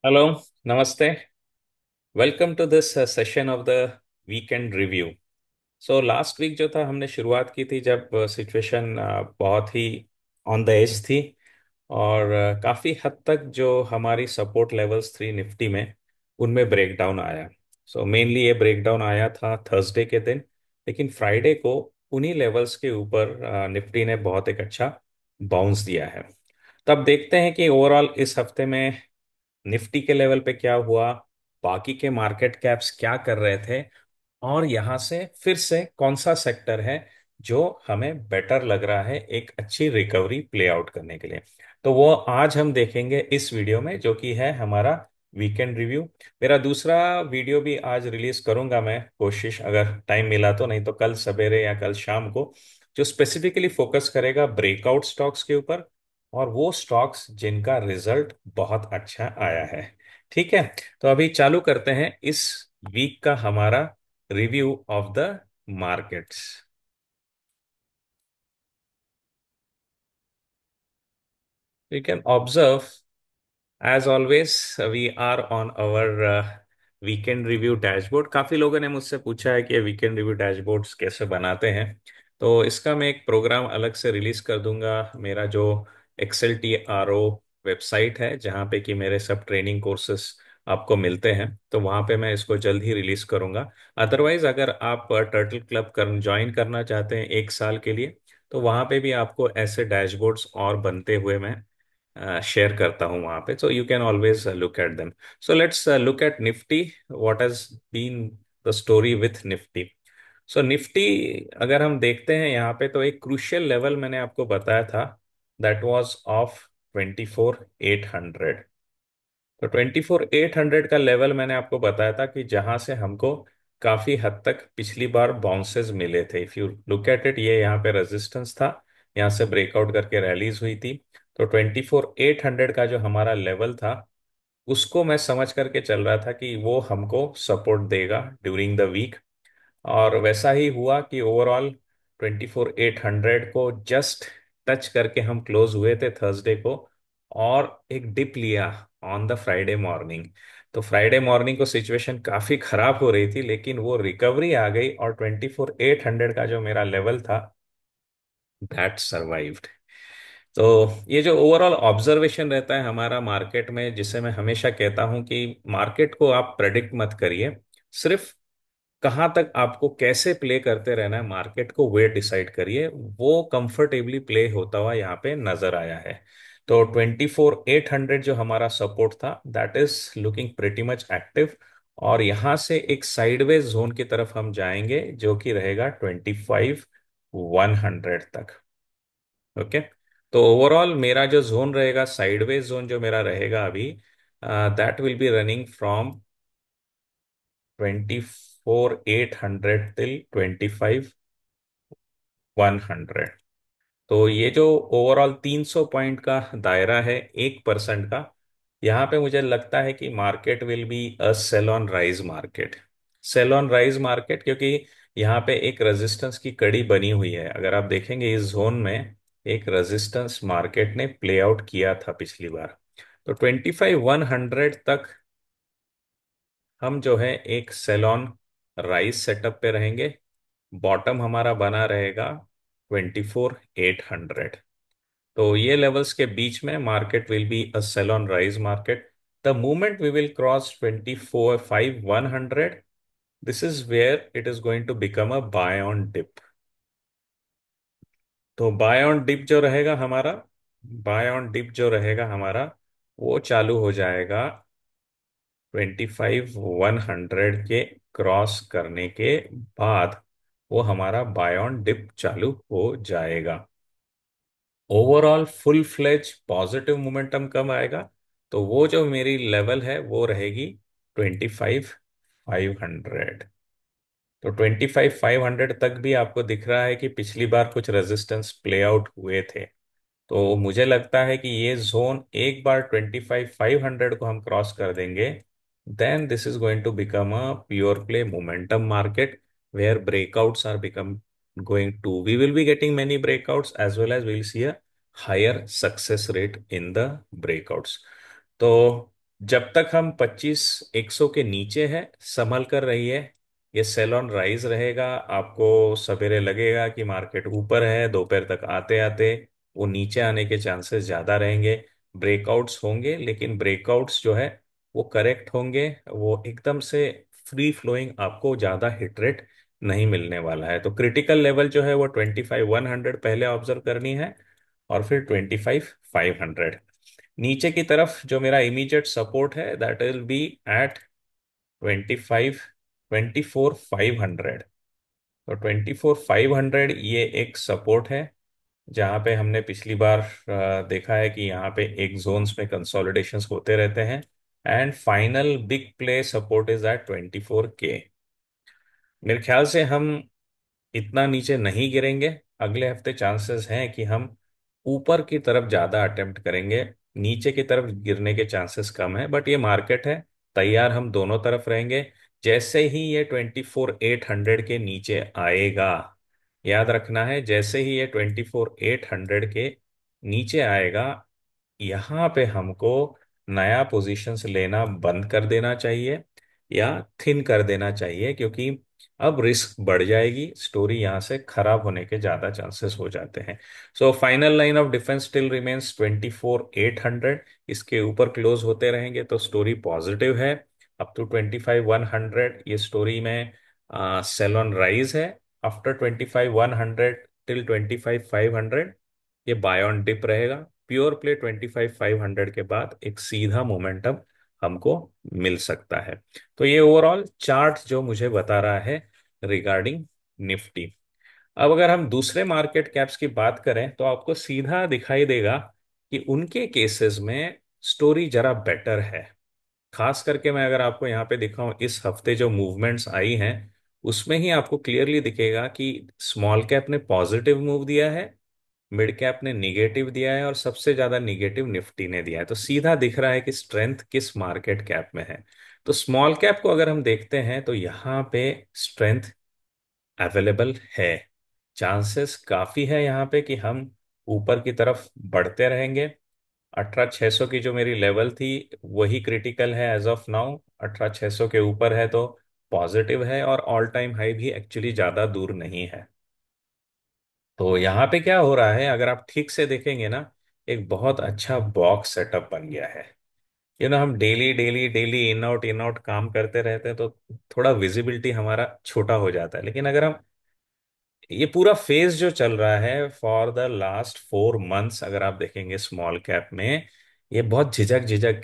Hello. नमस्ते। Welcome to this session of the weekend review. So last week जो था हमने शुरुआत की थी जब सिचुएशन बहुत ही ऑन द एज थी। और काफ़ी हद तक जो हमारी सपोर्ट लेवल्स थी निफ्टी में उनमें ब्रेकडाउन आया। सो मेनली ये ब्रेकडाउन आया था थर्सडे के दिन। लेकिन फ्राइडे को उन्हीं लेवल्स के ऊपर निफ्टी ने बहुत एक अच्छा बाउंस दिया है। तब देखते हैं कि ओवरऑल इस हफ्ते में निफ्टी के लेवल पे क्या हुआ, बाकी के मार्केट कैप्स क्या कर रहे थे, और यहां से फिर से कौन सा सेक्टर है जो हमें बेटर लग रहा है एक अच्छी रिकवरी प्ले आउट करने के लिए। तो वो आज हम देखेंगे इस वीडियो में, जो कि है हमारा वीकेंड रिव्यू। मेरा दूसरा वीडियो भी आज रिलीज करूंगा मैं, कोशिश अगर टाइम मिला तो, नहीं तो कल सवेरे या कल शाम को, जो स्पेसिफिकली फोकस करेगा ब्रेकआउट स्टॉक्स के ऊपर और वो स्टॉक्स जिनका रिजल्ट बहुत अच्छा आया है। ठीक है। तो अभी चालू करते हैं इस वीक का हमारा review of the markets. You can observe, as always, we are on our weekend review dashboard. काफी लोगों ने मुझसे पूछा है कि वीकेंड रिव्यू डैशबोर्ड्स कैसे बनाते हैं। तो इसका मैं एक प्रोग्राम अलग से रिलीज कर दूंगा। मेरा जो excel T R O website है जहाँ पे कि मेरे सब ट्रेनिंग कोर्सेस आपको मिलते हैं, तो वहाँ पे मैं इसको जल्द ही रिलीज करूंगा। अदरवाइज अगर आप टर्टल क्लब कर ज्वाइन करना चाहते हैं 1 साल के लिए, तो वहाँ पे भी आपको ऐसे डैशबोर्ड्स और बनते हुए मैं शेयर करता हूँ वहां पे। So you can always look at them. So let's look at Nifty. What has been the story with Nifty? So Nifty अगर हम देखते हैं यहाँ पे, तो एक क्रूशियल लेवल मैंने आपको बताया था, दैट वाज ऑफ 24,800। तो 24,800 का लेवल मैंने आपको बताया था कि जहां से हमको काफी हद तक पिछली बार बाउंसेस मिले थे। If you look at it, ये यहाँ पे रेजिस्टेंस था, यहाँ से ब्रेकआउट करके रैलीज हुई थी। तो 24,800 का जो हमारा लेवल था, उसको मैं समझ करके चल रहा था कि वो हमको सपोर्ट देगा ड्यूरिंग द वीक। और वैसा ही हुआ कि ओवरऑल 24,800 को जस्ट टच करके हम क्लोज हुए थे थर्सडे को, और एक डिप लिया ऑन द फ्राइडे मॉर्निंग। तो फ्राइडे मॉर्निंग को सिचुएशन काफी खराब हो रही थी, लेकिन वो रिकवरी आ गई और 24,800 का जो मेरा लेवल था, दैट सर्वाइव्ड। तो ये जो ओवरऑल ऑब्जर्वेशन रहता है हमारा मार्केट में, जिसे मैं हमेशा कहता हूं कि मार्केट को आप प्रेडिक्ट मत करिए, सिर्फ कहाँ तक आपको कैसे प्ले करते रहना है मार्केट को, वे डिसाइड करिए। वो कंफर्टेबली प्ले होता हुआ यहाँ पे नजर आया है। तो 24,800 जो हमारा सपोर्ट था, that is looking pretty much active. और यहाँ से एक साइडवेज जोन की तरफ हम जाएंगे, जो कि रहेगा 25,100 तक। ओके। तो ओवरऑल मेरा जो जोन रहेगा, साइडवेज जोन जो मेरा रहेगा अभी, that will be running from 24,800 till 25,100। तो ये जो ओवरऑल 300 पॉइंट का दायरा है 1% का, यहाँ पे मुझे लगता है कि market will be a sell on rise market. Sell on rise market, क्योंकि यहाँ पे एक रेजिस्टेंस की कड़ी बनी हुई है। अगर आप देखेंगे इस जोन में एक रेजिस्टेंस मार्केट ने प्ले आउट किया था पिछली बार। तो 25,100 तक हम जो है एक सेलॉन राइज सेटअप पे रहेंगे। बॉटम हमारा बना रहेगा 24,800। तो ये लेवल्स के बीच में market will be a sell on rise market. The moment we will cross 24,500, this is where it is going to become a buy on dip. तो बाय ऑन डिप जो रहेगा हमारा, बाय ऑन डिप जो रहेगा हमारा, वो चालू हो जाएगा 25,100 के क्रॉस करने के बाद। वो हमारा बाय ऑन डिप चालू हो जाएगा। Overall full fledge positive momentum कब आएगा? तो वो जो मेरी लेवल है वो रहेगी 25,500। तो 25,500 तक भी आपको दिख रहा है कि पिछली बार कुछ रेजिस्टेंस प्ले आउट हुए थे। तो मुझे लगता है कि ये जोन एक बार 25,500 को हम क्रॉस कर देंगे, then this is going to become a pure play momentum market, where breakouts are become going to, we will be getting many breakouts as well as we'll see a higher success rate in the breakouts. तो जब तक हम 25 100 के नीचे है, संभल कर रही है। ये सेल ऑन राइज रहेगा। आपको सवेरे लगेगा कि मार्केट ऊपर है, दोपहर तक आते आते वो नीचे आने के चांसेस ज्यादा रहेंगे। ब्रेकआउट्स होंगे, लेकिन ब्रेकआउट्स जो है वो करेक्ट होंगे। वो एकदम से फ्री फ्लोइंग आपको ज्यादा हिट रेट नहीं मिलने वाला है। तो क्रिटिकल लेवल जो है वो 25 100 पहले ऑब्जर्व करनी है, और फिर 25 500। नीचे की तरफ जो मेरा इमीडिएट सपोर्ट है दैट विल बी एट 25 24 500। तो 24 500 ये एक सपोर्ट है, जहाँ पे हमने पिछली बार देखा है कि यहाँ पे एक जोन्स में कंसोलिडेशंस होते रहते हैं। And final big play support is at 24K। मेरे ख्याल से हम इतना नीचे नहीं गिरेंगे। अगले हफ्ते चांसेस हैं कि हम ऊपर की तरफ ज्यादा अटेम्प्ट करेंगे, नीचे की तरफ गिरने के चांसेस कम है। बट ये मार्केट है, तैयार हम दोनों तरफ रहेंगे। जैसे ही ये 24 800 के नीचे आएगा, याद रखना है, जैसे ही ये 24 800 के नीचे आएगा, यहाँ पे हमको नया पोजीशंस लेना बंद कर देना चाहिए या थिन कर देना चाहिए, क्योंकि अब रिस्क बढ़ जाएगी। स्टोरी यहाँ से खराब होने के ज्यादा चांसेस हो जाते हैं। So final line of defence still remains 24 800। इसके ऊपर क्लोज होते रहेंगे तो स्टोरी पॉजिटिव है। अप टू 25 100 ये स्टोरी में सेल ऑन राइज है। आफ्टर 25 100 टिल 25 500 ये बाय ऑन डिप रहेगा। प्योर प्ले 25 500 के बाद एक सीधा मोमेंटम हमको मिल सकता है। तो ये ओवरऑल चार्ट जो मुझे बता रहा है रिगार्डिंग निफ्टी। अब अगर हम दूसरे मार्केट कैप्स की बात करें तो आपको सीधा दिखाई देगा कि उनके केसेस में स्टोरी जरा बेटर है। खास करके मैं अगर आपको यहाँ पे दिखाऊं, इस हफ्ते जो मूवमेंट्स आई हैं उसमें ही आपको क्लियरली दिखेगा कि स्मॉल कैप ने पॉजिटिव मूव दिया है, मिड कैप ने निगेटिव दिया है, और सबसे ज्यादा निगेटिव निफ्टी ने दिया है। तो सीधा दिख रहा है कि स्ट्रेंथ किस मार्केट कैप में है। तो स्मॉल कैप को अगर हम देखते हैं तो यहाँ पे स्ट्रेंथ अवेलेबल है। चांसेस काफी है यहाँ पे कि हम ऊपर की तरफ बढ़ते रहेंगे। 18 600 की जो मेरी लेवल थी वही क्रिटिकल है एज ऑफ नाउ। 18 600 के ऊपर है तो पॉजिटिव है, और ऑल टाइम हाई भी एक्चुअली ज्यादा दूर नहीं है। तो यहाँ पे क्या हो रहा है, अगर आप ठीक से देखेंगे ना, एक बहुत अच्छा बॉक्स सेटअप बन गया है। हम daily daily daily in out काम करते रहते हैं तो थोड़ा विजिबिलिटी हमारा छोटा हो जाता है। लेकिन अगर हम ये पूरा फेज जो चल रहा है फॉर द लास्ट 4 मंथ्स अगर आप देखेंगे स्मॉल कैप में, ये बहुत झिझक झिझक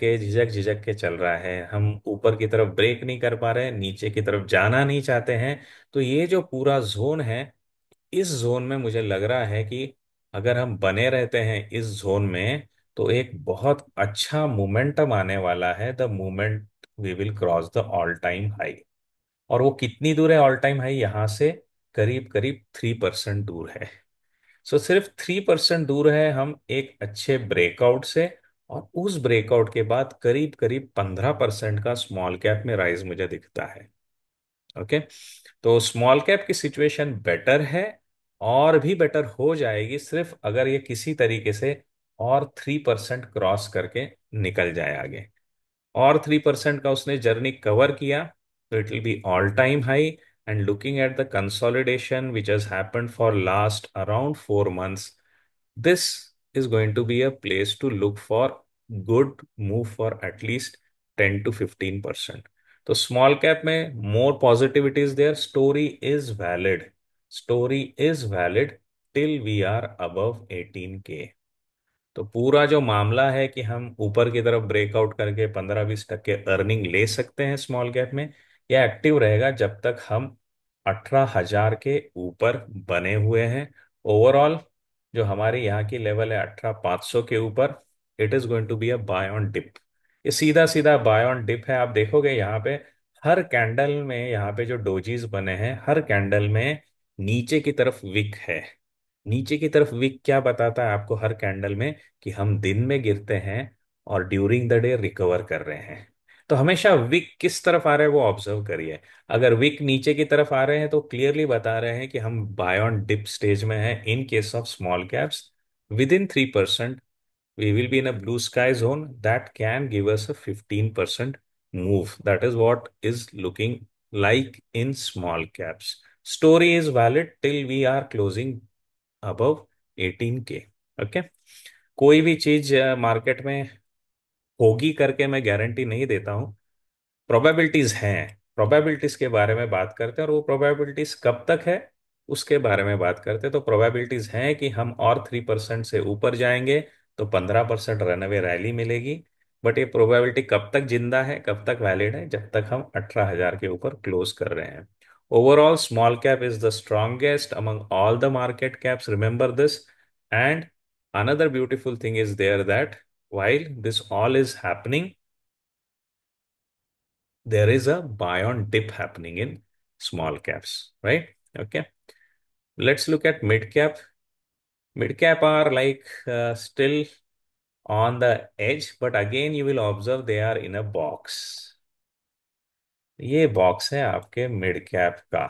के चल रहा है। हम ऊपर की तरफ ब्रेक नहीं कर पा रहे, नीचे की तरफ जाना नहीं चाहते हैं। तो ये जो पूरा जोन है, इस जोन में मुझे लग रहा है कि अगर हम बने रहते हैं इस जोन में तो एक बहुत अच्छा मोमेंटम आने वाला है। The moment we will cross the all time high. और वो कितनी दूर है ऑल टाइम हाई यहाँ से? करीब करीब 3% दूर है। सो सिर्फ 3% दूर है हम एक अच्छे ब्रेकआउट से। और उस ब्रेकआउट के बाद करीब करीब 15% का स्मॉल कैप में राइज मुझे दिखता है। ओके। तो स्मॉल कैप की सिचुएशन बेटर है, और भी बेटर हो जाएगी सिर्फ अगर ये किसी तरीके से और 3% क्रॉस करके निकल जाए आगे। और 3% का उसने जर्नी कवर किया तो it will be all time high. And looking at the consolidation which has happened for last around 4 months, this is going to be a place to look for good move for at least 10 to 15%. तो small cap में more positivity is there. Story is valid till we are above 18K। तो पूरा जो मामला है कि हम ऊपर की तरफ ब्रेकआउट करके 15 20% अर्निंग ले सकते हैं स्मॉल कैप में, यह एक्टिव रहेगा जब तक हम 18,000 के ऊपर बने हुए हैं। ओवरऑल जो हमारी यहाँ की लेवल है 18,500 के ऊपर, it is going to be a buy on dip. ये सीधा सीधा बाय ऑन डिप है। आप देखोगे यहाँ पे हर कैंडल में, यहाँ पे जो डोजीज बने हैं हर कैंडल में नीचे की तरफ विक है। नीचे की तरफ विक क्या बताता है आपको हर कैंडल में? कि हम दिन में गिरते हैं और ड्यूरिंग द डे रिकवर कर रहे हैं। तो हमेशा विक किस तरफ आ रहा है वो ऑब्जर्व करिए। अगर विक नीचे की तरफ आ रहे हैं तो क्लियरली बता रहे हैं कि हम बाय ऑन डिप स्टेज में हैं इन case of small caps with in 3%। we will be in a blue sky zone that can give us a 15% move. That is what is looking like in small caps. Story is valid till we are closing above 18K. Okay, कोई भी चीज market में होगी करके मैं guarantee नहीं देता हूं। प्रोबेबिलिटीज हैं, प्रोबेबिलिटीज के बारे में बात करते हैं, और वो प्रोबेबिलिटीज कब तक है उसके बारे में बात करते हैं। तो प्रोबेबिलिटीज हैं कि हम और 3% से ऊपर जाएंगे तो 15% रनअवे रैली मिलेगी। बट ये प्रोबेबिलिटी कब तक जिंदा है, कब तक वैलिड है? जब तक हम 18,000 के ऊपर क्लोज कर रहे हैं। Overall small cap is the strongest among all the market caps, remember this. And another beautiful thing is there that while this all is happening, there is a buy on dip happening in small caps, right? Okay. Let's look at mid cap. Mid cap are like still on the edge, but again, you will observe they are in a box. ये box है आपके mid cap का।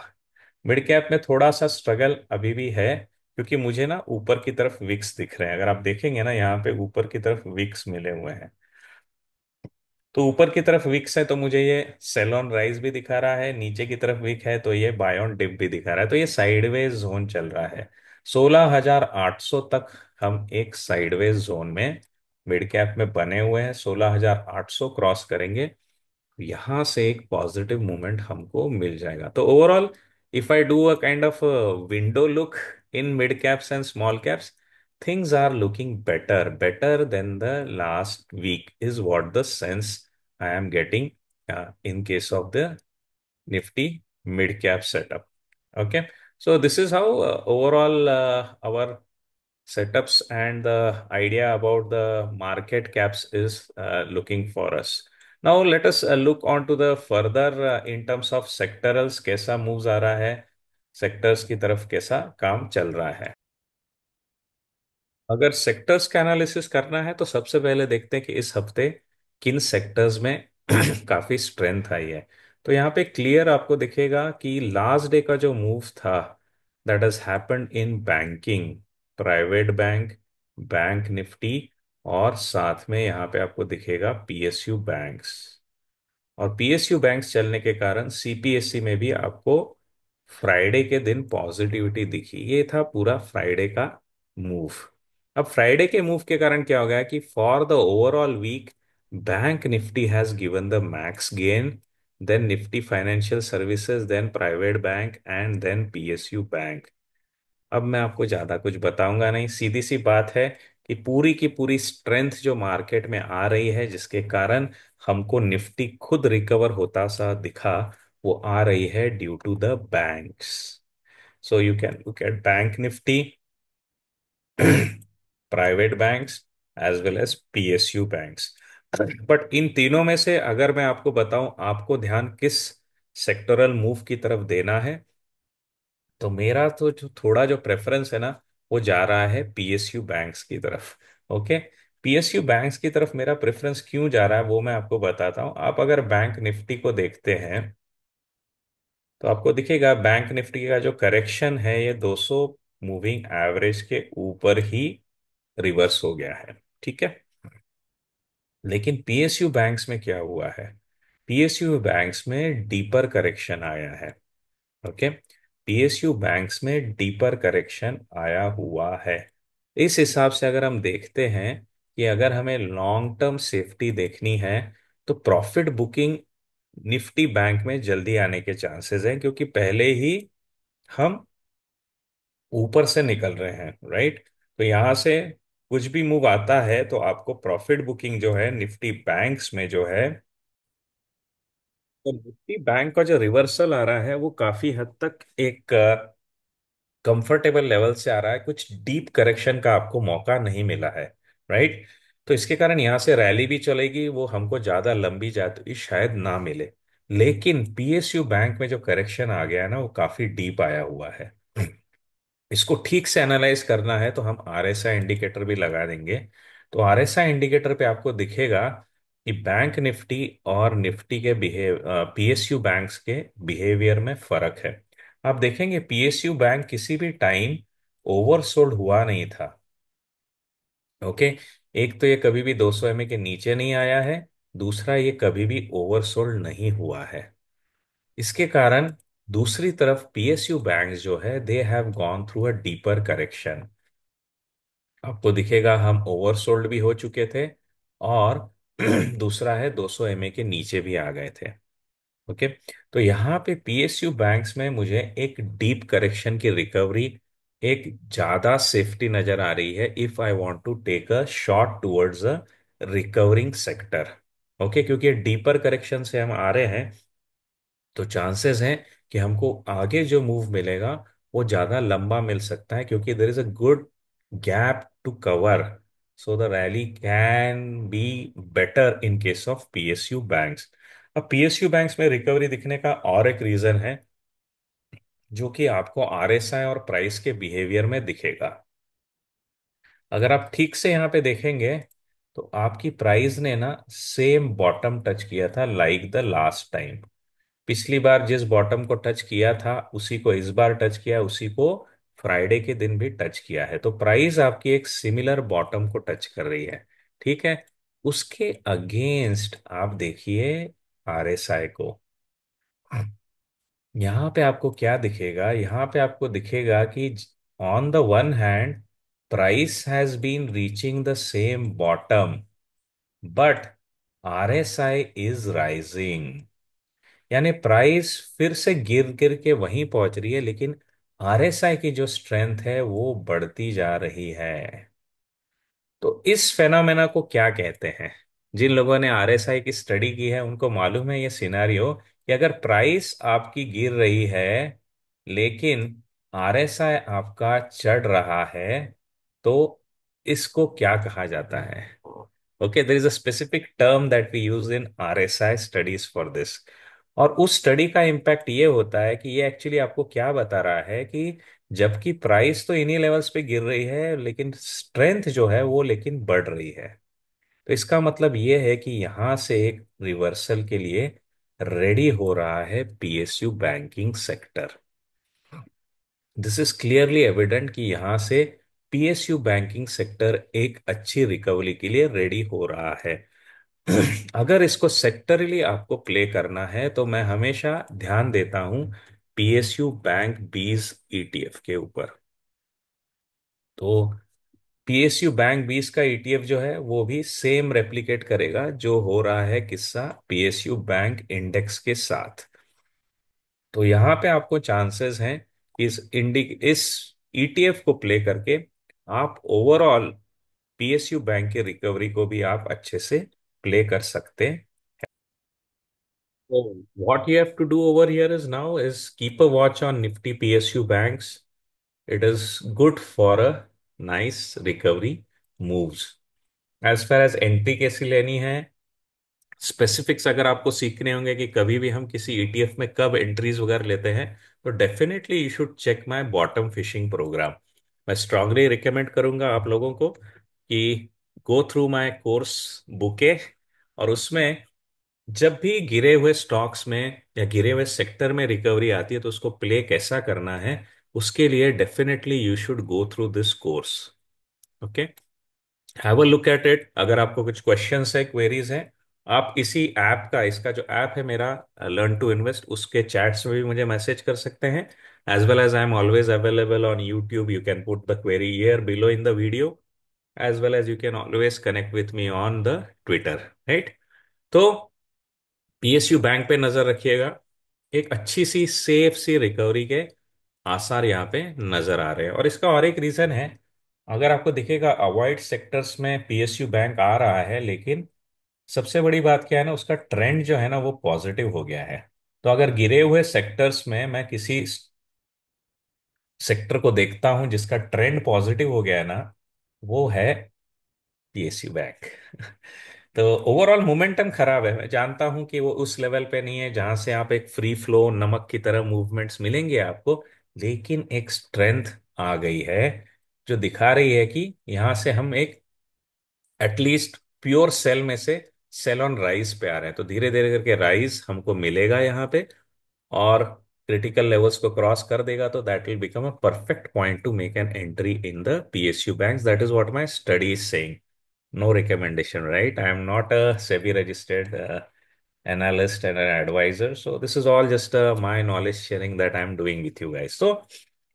Mid cap में थोड़ा सा struggle अभी भी है, क्योंकि मुझे ना ऊपर की तरफ विक्स दिख रहे हैं। अगर आप देखेंगे ना, यहाँ पे ऊपर की तरफ विक्स मिले हुए हैं। तो ऊपर की तरफ विक्स है तो मुझे ये सेल ऑन राइज भी दिखा रहा है, नीचे की तरफ विक है तो ये बाय ऑन डिप भी दिखा रहा है। तो ये साइडवेज जोन चल रहा है। 16,800 तक हम एक साइडवेज जोन में मिड कैप में बने हुए हैं। 16,800 क्रॉस करेंगे, यहां से एक पॉजिटिव मूवमेंट हमको मिल जाएगा। तो overall if I do a kind of window look in mid caps and small caps, things are looking better than the last week is what the sense I am getting in case of the Nifty mid cap setup. Okay, so this is how overall our setups and the idea about the market caps is looking for us. Now let us look on to the further in terms of sectorals, कैसा moves आ रहा है, sectors की तरफ कैसा काम चल रहा है। अगर सेक्टर्स का एनालिसिस करना है तो सबसे पहले देखते हैं कि इस हफ्ते किन सेक्टर्स में काफी स्ट्रेंथ आई है। तो यहाँ पे क्लियर आपको दिखेगा कि लास्ट डे का जो मूव था, that has happened in banking, private bank, bank Nifty, और साथ में यहाँ पे आपको दिखेगा पीएसयू बैंक्स। और पीएसयू बैंक्स चलने के कारण सीपीएससी में भी आपको फ्राइडे के दिन पॉजिटिविटी दिखी। ये था पूरा फ्राइडे का मूव। अब फ्राइडे के मूव के कारण क्या हो गया कि for the overall week bank Nifty has given the max gain, then Nifty financial services, then private bank and then PSU bank. अब मैं आपको ज्यादा कुछ बताऊंगा नहीं, सीधी सी बात है कि पूरी की पूरी स्ट्रेंथ जो मार्केट में आ रही है, जिसके कारण हमको निफ्टी खुद रिकवर होता सा दिखा, वो आ रही है due to the banks. So you can look at bank Nifty, private banks, as well as PSU banks. But इन तीनों में से अगर मैं आपको बताऊं आपको ध्यान किस सेक्टोरल मूव की तरफ देना है, तो मेरा तो जो थोड़ा जो प्रेफरेंस है ना, वो जा रहा है पीएसयू बैंक्स की तरफ। ओके, पीएसयू बैंक्स की तरफ मेरा प्रेफरेंस क्यों जा रहा है वो मैं आपको बताता हूँ। आप अगर बैंक निफ्टी को देखते हैं तो आपको दिखेगा बैंक निफ्टी का जो करेक्शन है ये 200 मूविंग एवरेज के ऊपर ही रिवर्स हो गया है। ठीक है, लेकिन पीएसयू बैंक्स में क्या हुआ है? पीएसयू बैंक्स में डीपर करेक्शन आया है। ओके, पीएसयू बैंक्स में डीपर करेक्शन आया हुआ है। इस हिसाब से अगर हम देखते हैं कि अगर हमें लॉन्ग टर्म सेफ्टी देखनी है तो प्रॉफिट बुकिंग निफ्टी बैंक में जल्दी आने के चांसेस हैं, क्योंकि पहले ही हम ऊपर से निकल रहे हैं, राइट? तो यहां से कुछ भी मूव आता है तो आपको प्रॉफिट बुकिंग जो है निफ्टी बैंक्स में जो है, तो निफ्टी बैंक का जो रिवर्सल आ रहा है वो काफी हद तक एक कंफर्टेबल लेवल से आ रहा है। कुछ डीप करेक्शन का आपको मौका नहीं मिला है, राइट? तो इसके कारण यहाँ से रैली भी चलेगी, वो हमको ज्यादा लंबी जाती शायद ना मिले। लेकिन पीएसयू बैंक में जो करेक्शन आ गया है ना, वो काफी डीप आया हुआ है। इसको ठीक से एनालाइज करना है तो हम आरएसआई इंडिकेटर भी लगा देंगे। तो आरएसआई इंडिकेटर पे आपको दिखेगा कि बैंक निफ्टी और निफ्टी के बिहेव पीएसयू बैंक्स के बिहेवियर में फर्क है। आप देखेंगे पीएसयू बैंक किसी भी टाइम ओवरसोल्ड हुआ नहीं था। ओके, एक तो ये कभी भी 200 के नीचे नहीं आया है, दूसरा ये कभी भी ओवरसोल्ड नहीं हुआ है। इसके कारण दूसरी तरफ पीएसयू बैंक्स जो है they have gone through a deeper correction. आपको दिखेगा हम ओवरसोल्ड भी हो चुके थे, और दूसरा है 200 के नीचे भी आ गए थे। ओके। तो यहाँ पे पीएसयू बैंक्स में मुझे एक डीप करेक्शन की रिकवरी, एक ज्यादा सेफ्टी नजर आ रही है if I want to take a shot towards a recovering sector. Okay, क्योंकि डीपर करेक्शन से हम आ रहे हैं, तो चांसेस हैं कि हमको आगे जो मूव मिलेगा वो ज्यादा लंबा मिल सकता है, क्योंकि there is a good gap to cover, so the rally can be better in case of PSU banks. अब पीएसयू बैंक्स में रिकवरी दिखने का और एक रीजन है, जो कि आपको आरएसआई और प्राइस के बिहेवियर में दिखेगा। अगर आप ठीक से यहाँ पे देखेंगे, तो आपकी प्राइस ने ना सेम बॉटम टच किया था लाइक द लास्ट टाइम। पिछली बार जिस बॉटम को टच किया था उसी को इस बार टच किया, उसी को फ्राइडे के दिन भी टच किया है। तो प्राइस आपकी एक सिमिलर बॉटम को टच कर रही है। ठीक है। उसके अगेंस्ट आप देखिए आरएसआई को। यहाँ पे आपको क्या दिखेगा, यहाँ पे आपको दिखेगा कि on the one hand price has been reaching the same bottom, but RSI is rising. यानी प्राइस फिर से गिर गिर के वहीं पहुंच रही है, लेकिन आरएसआई की जो स्ट्रेंथ है वो बढ़ती जा रही है। तो इस फेनोमेना को क्या कहते हैं? जिन लोगों ने आरएसआई की स्टडी की है उनको मालूम है ये सिनारियो, कि अगर प्राइस आपकी गिर रही है लेकिन आरएसआई आपका चढ़ रहा है, तो इसको क्या कहा जाता है? Okay, there is a specific term that we use in RSI studies for this. और उस स्टडी का इम्पैक्ट ये होता है कि ये एक्चुअली आपको क्या बता रहा है, कि जबकि प्राइस तो इन्हीं लेवल्स पे गिर रही है, लेकिन स्ट्रेंथ जो है वो लेकिन बढ़ रही है। तो इसका मतलब ये है कि यहां से एक रिवर्सल के लिए रेडी हो रहा है PSU banking sector. This is clearly evident कि यहां से पीएसयू बैंकिंग सेक्टर एक अच्छी रिकवरी के लिए रेडी हो रहा है। अगर इसको सेक्टरली आपको प्ले करना है, तो मैं हमेशा ध्यान देता हूं पीएसयू बैंक बीज ईटीएफ के ऊपर। तो पीएसयू बैंक बीस का ईटीएफ जो है वो भी सेम रेप्लिकेट करेगा जो हो रहा है किस्सा पीएसयू बैंक इंडेक्स के साथ। तो यहाँ पे आपको चांसेस हैं कि इस ईटीएफ को प्ले करके आप ओवरऑल पीएसयू बैंक के रिकवरी को भी आप अच्छे से प्ले कर सकते हैं। So what you have to do over here is now is keep a watch on Nifty PSU banks. It is good for a nice recovery moves. As far as entry कैसी लेनी है, specifics अगर आपको सीखने होंगे कि कभी भी हम किसी ईटीएफ में कब एंट्रीज वगैरह लेते हैं, तो definitely you should check my bottom fishing program. मैं स्ट्रांगली रिकमेंड करूंगा आप लोगों को कि go through my course bouquet, और उसमें जब भी गिरे हुए स्टॉक्स में या गिरे हुए सेक्टर में रिकवरी आती है तो उसको प्ले कैसा करना है, उसके लिए definitely you should go through this course. Okay, have a look at it. अगर आपको कुछ क्वेश्चंस है, क्वेरीज हैं, आप इसी ऐप का, इसका जो ऐप है मेरा लर्न टू इन्वेस्ट, उसके चैट्स में भी मुझे मैसेज कर सकते हैं। As well as I am always available on YouTube, you can put the query here below in the video, as well as you can always connect with me on the Twitter, right? तो PSU bank पे नजर रखिएगा। एक अच्छी सी safe सी recovery के आसार यहाँ पे नजर आ रहे हैं, और इसका और एक रीजन है। अगर आपको दिखेगा अवॉइड सेक्टर्स में पीएसयू बैंक आ रहा है, लेकिन सबसे बड़ी बात क्या है ना, उसका ट्रेंड जो है ना वो पॉजिटिव हो गया है। तो अगर गिरे हुए सेक्टर्स में मैं किसी सेक्टर को देखता हूं जिसका ट्रेंड पॉजिटिव हो गया है ना, वो है पीएसयू बैंक। तो ओवरऑल मोमेंटम खराब है, मैं जानता हूं कि वो उस लेवल पे नहीं है जहां से आप एक फ्री फ्लो नमक की तरह मूवमेंट्स मिलेंगे आपको, लेकिन एक स्ट्रेंथ आ गई है जो दिखा रही है कि यहां से हम एक एटलीस्ट प्योर सेल में से सेल ऑन राइज पे आ रहे हैं। तो धीरे धीरे करके राइज हमको मिलेगा यहाँ पे, और क्रिटिकल लेवल्स को क्रॉस कर देगा, तो that will become a perfect point two make an entry in the PSU banks. That is what my study is saying. No recommendation, right? I am not a SEBI registered analyst and an advisor. So this is all just my knowledge sharing that I'm doing with you guys. So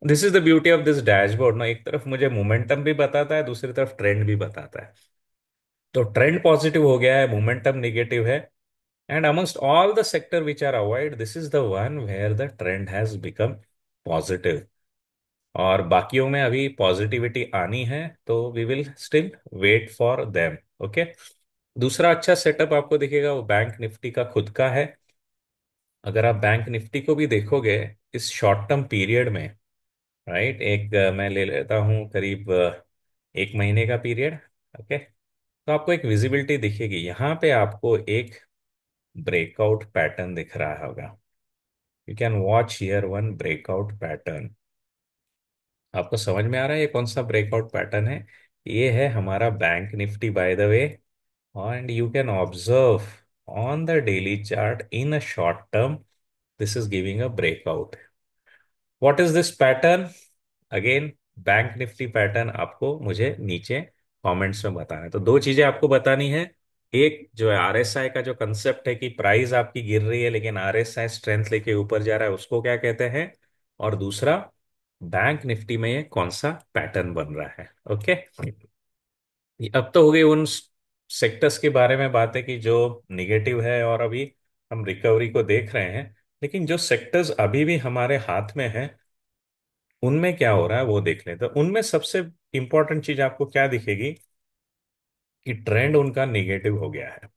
this is the beauty of this dashboard ना, एक तरफ मुझे momentum भी बताता है, दूसरी तरफ trend भी बताता है। तो ट्रेंड पॉजिटिव हो गया है, मोमेंटम नेगेटिव है, and amongst all the sector which are avoid, this is the one where the trend has become positive. और बाकियों में अभी पॉजिटिविटी आनी है, तो we will still wait for them. Okay. दूसरा अच्छा सेटअप आपको दिखेगा वो बैंक निफ्टी का खुद का है। अगर आप बैंक निफ्टी को भी देखोगे इस शॉर्ट टर्म पीरियड में, राइट, एक मैं ले लेता हूँ करीब एक महीने का पीरियड। ओके। तो आपको एक विजिबिलिटी दिखेगी, यहाँ पे आपको एक ब्रेकआउट पैटर्न दिख रहा होगा। You can watch here one breakout pattern. आपको समझ में आ रहा है ये कौन सा ब्रेकआउट पैटर्न है? ये है हमारा bank Nifty by the way, and you can observe on the daily chart in a short term this is giving a breakout. What is this pattern? Again bank Nifty pattern आपको मुझे नीचे comments में बताना है। तो दो चीजें आपको बतानी है। एक जो है आरएसआई का जो कंसेप्ट है कि प्राइस आपकी गिर रही है लेकिन आरएसआई स्ट्रेंथ लेके ऊपर जा रहा है, उसको क्या कहते हैं। और दूसरा, बैंक निफ्टी में ये कौन सा पैटर्न बन रहा है। ओके। अब तो हो गई उन सेक्टर्स के बारे में बातें कि जो निगेटिव है और अभी हम रिकवरी को देख रहे हैं। लेकिन जो सेक्टर्स अभी भी हमारे हाथ में है उनमें क्या हो रहा है वो देख लेते हैं। तो उनमें सबसे इंपॉर्टेंट चीज आपको क्या दिखेगी कि ट्रेंड उनका निगेटिव हो गया है।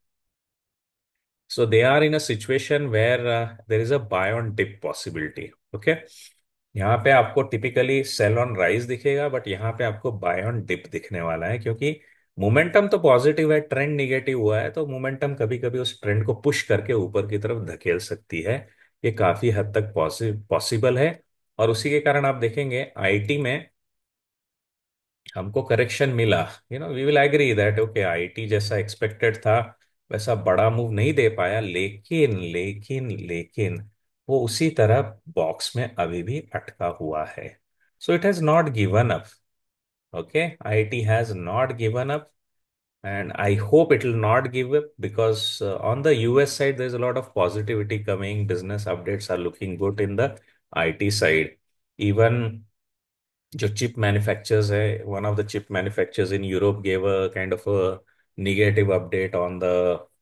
So they are in a situation where there is a buy on dip possibility. Okay. यहाँ पे आपको टिपिकली सेल ऑन राइज दिखेगा, बट यहाँ पे आपको बाय ऑन डिप दिखने वाला है, क्योंकि मोमेंटम तो पॉजिटिव है, ट्रेंड निगेटिव हुआ है, तो मोमेंटम कभी कभी उस ट्रेंड को पुश करके ऊपर की तरफ धकेल सकती है। ये काफी हद तक पॉसिबल है। और उसी के कारण आप देखेंगे आईटी में हमको करेक्शन मिला। We will agree that okay, IT जैसा एक्सपेक्टेड था वैसा बड़ा मूव नहीं दे पाया, लेकिन वो उसी तरह बॉक्स में अभी भी अटका हुआ है। So it has not given up. Okay, IT has not given up, and I hope it will not give up because on the US side there's a lot of positivity coming. Business updates are looking good in the IT side. Even जो chip manufacturers है, one of the chip manufacturers in Europe gave a kind of a negative update on the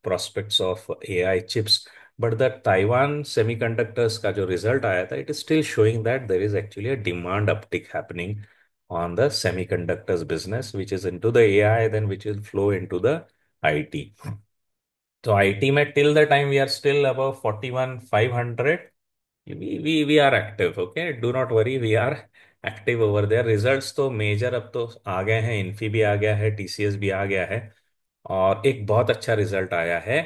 prospects of AI chips. But the Taiwan semiconductors का जो result आया था, it is still showing that there is actually a demand uptick happening on the semiconductors business, which is into the AI, then which will flow into the IT. तो IT में till the time we are still above 41,500, we are active. Okay, do not worry, we are active over there. Results तो major अब तो आ गए हैं, Infy भी आ गया है, टीसीएस भी आ गया है। और एक बहुत अच्छा रिजल्ट आया है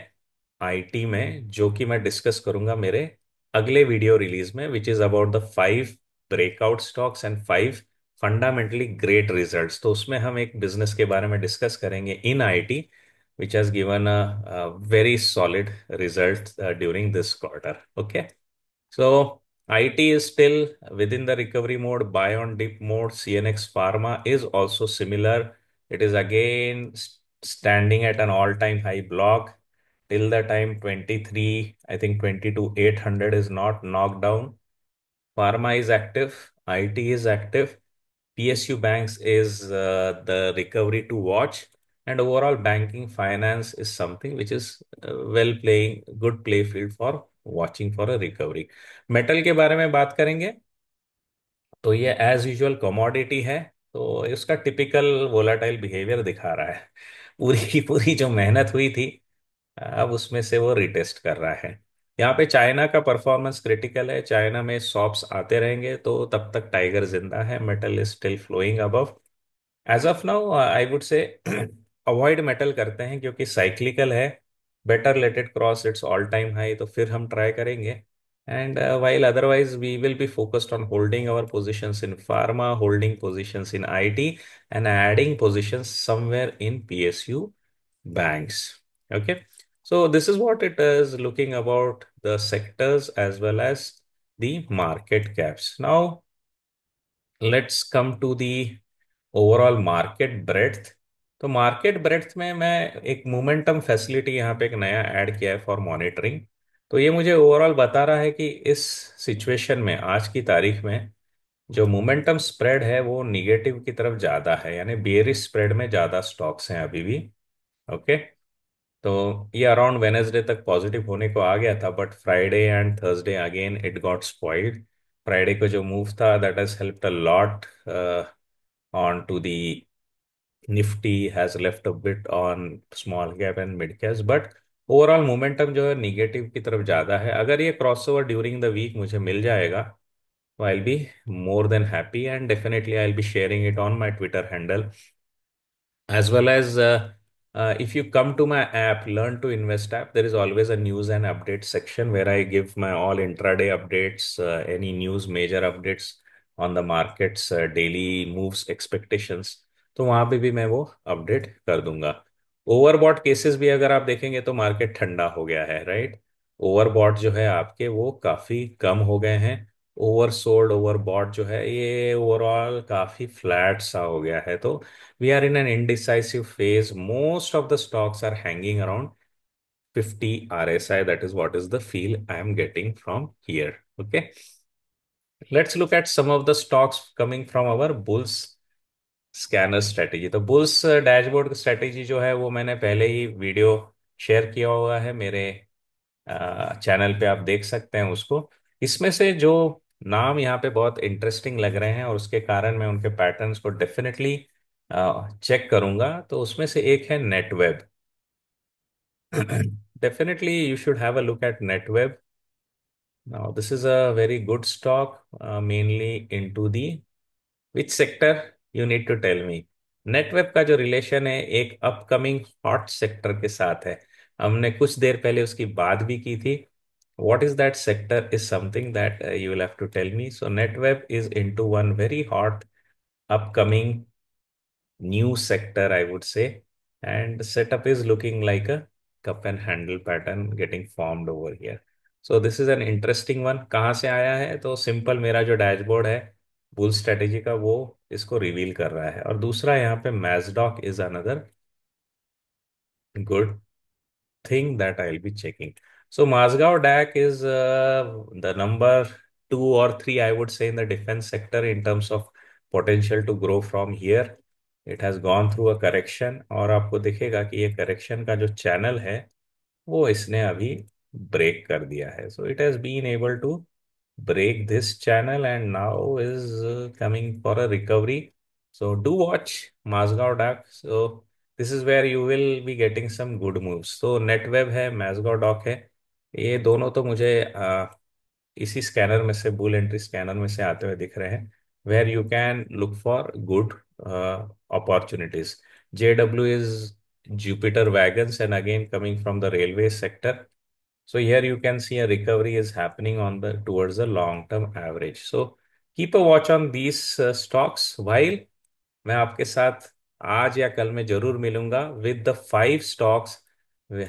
आईटी में, जो कि मैं डिस्कस करूंगा मेरे अगले वीडियो रिलीज में, which is about the 5 breakout stocks and 5 fundamentally great results. तो उसमें हम एक बिजनेस के बारे में डिस्कस करेंगे in IT which has given a very solid result during this quarter. Okay. So IT is still within the recovery mode, buy on dip mode. CNX Pharma is also similar. It is again standing at an all-time high block till the time 23, I think 22,800 is not knocked down. Pharma is active, IT is active, PSU banks is the recovery to watch, and overall banking finance is something which is well playing good play field for watching for a recovery. Metal के बारे में बात करेंगे तो ये as usual commodity है, तो इसका टिपिकल वोलाटाइल बिहेवियर दिखा रहा है। पूरी की पूरी जो मेहनत हुई थी अब उसमें से वो रिटेस्ट कर रहा है। यहाँ पे चाइना का परफॉर्मेंस क्रिटिकल है, चाइना में सॉप्स आते रहेंगे तो तब तक टाइगर जिंदा है, metal is still flowing above. As of now I would say avoid metal करते हैं क्योंकि साइक्लिकल है। Better let it cross its all time high तो फिर हम ट्राई करेंगे। And while otherwise we will be focused on holding our positions in pharma, holding positions in IT, and adding positions somewhere in PSU banks. Okay. So this is what it is looking about the sectors as well as the market caps. Now let's come to the overall market breadth. तो market breadth में मैं एक momentum facility यहाँ पे एक नया add किया है फॉर मॉनिटरिंग। तो ये मुझे ओवरऑल बता रहा है कि इस सिचुएशन में आज की तारीख में जो मोमेंटम स्प्रेड है वो निगेटिव की तरफ ज्यादा है, यानी बेयरिश स्प्रेड में ज्यादा स्टॉक्स हैं अभी भी। ओके। तो ये अराउंड वेनेसडे तक पॉजिटिव होने को आ गया था, but Friday and Thursday again it got spoiled. Friday को जो मूव था that has helped a lot on to the Nifty, has left a bit on small cap and mid caps, but overall momentum जो है negative की तरफ ज्यादा है। अगर ये क्रॉसओवर ड्यूरिंग द वीक मुझे मिल जाएगा तो आई B more than happy, and definitely I'll be sharing it on my Twitter handle, as well as if you come to my app, Learn to Invest app, there is always a news and update section where I give my all intraday updates, any news major updates on the markets, daily moves expectations। तो वहां पे भी मैं वो update कर दूंगा। Overbought cases भी अगर आप देखेंगे तो मार्केट ठंडा हो गया है, राइट। ओवरबॉट जो है आपके वो काफी कम हो गए हैं। ओवरसोल्ड ओवरबॉट जो है ये ओवरऑल काफी फ्लैट सा हो गया है। तो we are in an indecisive phase. Most of the stocks are hanging around 50 RSI. That is what is the feel I am getting from here. Okay. Let's look at some of the stocks coming from our bulls scanner strategy. तो bulls dashboard strategy जो है वो मैंने पहले ही video share किया हुआ है मेरे चैनल पे, आप देख सकते हैं उसको। इसमें से जो नाम यहाँ पे बहुत इंटरेस्टिंग लग रहे हैं और उसके कारण मैं उनके पैटर्न्स को डेफिनेटली चेक करूंगा, तो उसमें से एक है Netweb. Definitely you should have a look at Netweb. Now this is a very good stock, mainly into the which sector, you need to tell me. Netweb का जो रिलेशन है एक अपकमिंग हॉट सेक्टर के साथ है। हमने कुछ देर पहले उसकी बात भी की थी। What is that sector is something that you will have to tell me. So NetWeb is into one very hot upcoming new sector, I would say, and the setup is looking like a cup and handle pattern getting formed over here. So this is an interesting one। कहाँ से आया है? तो simple मेरा जो dashboard है bull strategy का वो इसको रिवील कर रहा है। और दूसरा यहाँ पे Mazdock is another good thing that I'll be checking. So Mazgaon DAC is the number two or three, I would say, in the defense sector in terms of potential to grow from here. It has gone through a correction, और आपको दिखेगा कि ये correction का जो channel है वो इसने अभी ब्रेक कर दिया है। So it has been able to break this channel and now is coming for a recovery. So do watch Mazgao DAC. So this is where you will be getting some good moves. So NetWeb है, Mazgao DAC है, ये दोनों तो मुझे इसी scanner में से, bull entry scanner में से आते हुए दिख रहे हैं, where you can look for good opportunities. JW is Jupiter Wagons and again coming from the railway sector. So here you can see a recovery is happening on the towards the long term average. So keep a watch on these stocks, while मैं आपके साथ आज या कल में जरूर मिलूंगा with the 5 stocks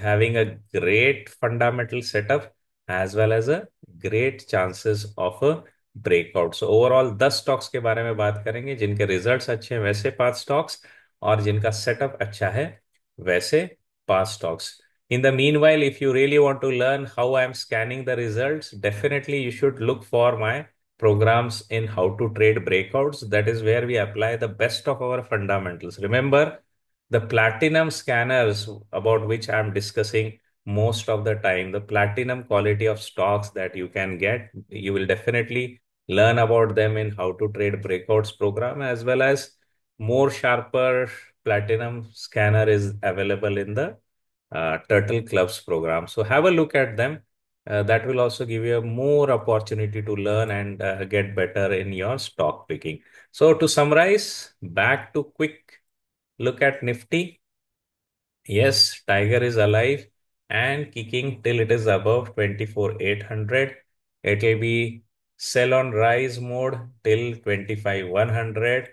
having a great fundamental setup as well as a great chances of a breakout. So overall 10 stocks के बारे में बात करेंगे जिनके रिजल्ट्स अच्छे हैं, वैसे 5 स्टॉक्स, और जिनका सेटअप अच्छा है वैसे 5 stocks. In the meanwhile, if you really want to learn how I am scanning the results, definitely you should look for my programs in how to trade breakouts. That is where we apply the best of our fundamentals. Remember, the platinum scanners about which I am discussing most of the time, the platinum quality of stocks that you can get, you will definitely learn about them in how to trade breakouts program, as well as more sharper platinum scanner is available in the Turtle Clubs program. So have a look at them. That will also give you a more opportunity to learn and get better in your stock picking. So to summarize, back to quick look at Nifty. Yes, Tiger is alive and kicking till it is above 24,800. It will be sell on rise mode till 25,100.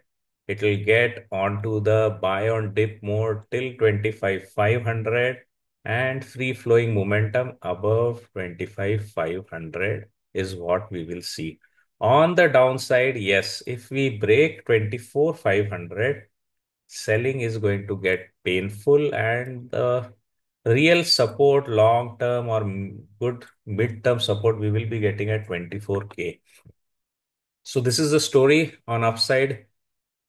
It will get onto the buy on dip mode till 25,500, and free flowing momentum above 25,500 is what we will see. On the downside, yes, if we break 24,500, selling is going to get painful, and the real support, long term or good mid term support, we will be getting at 24K. So this is the story on upside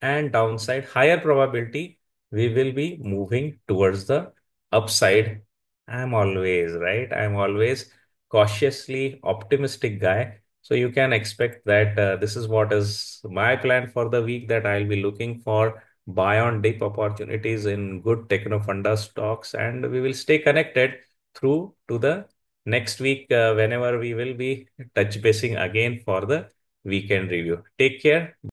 and downside. Higher probability we will be moving towards the upside. I'm always right. I'm always cautiously optimistic guy. So you can expect that this is what is my plan for the week, that I'll be looking for buy on dip opportunities in good techno funda stocks, and we will stay connected through to the next week whenever we will be touch basing again for the weekend review. Take care.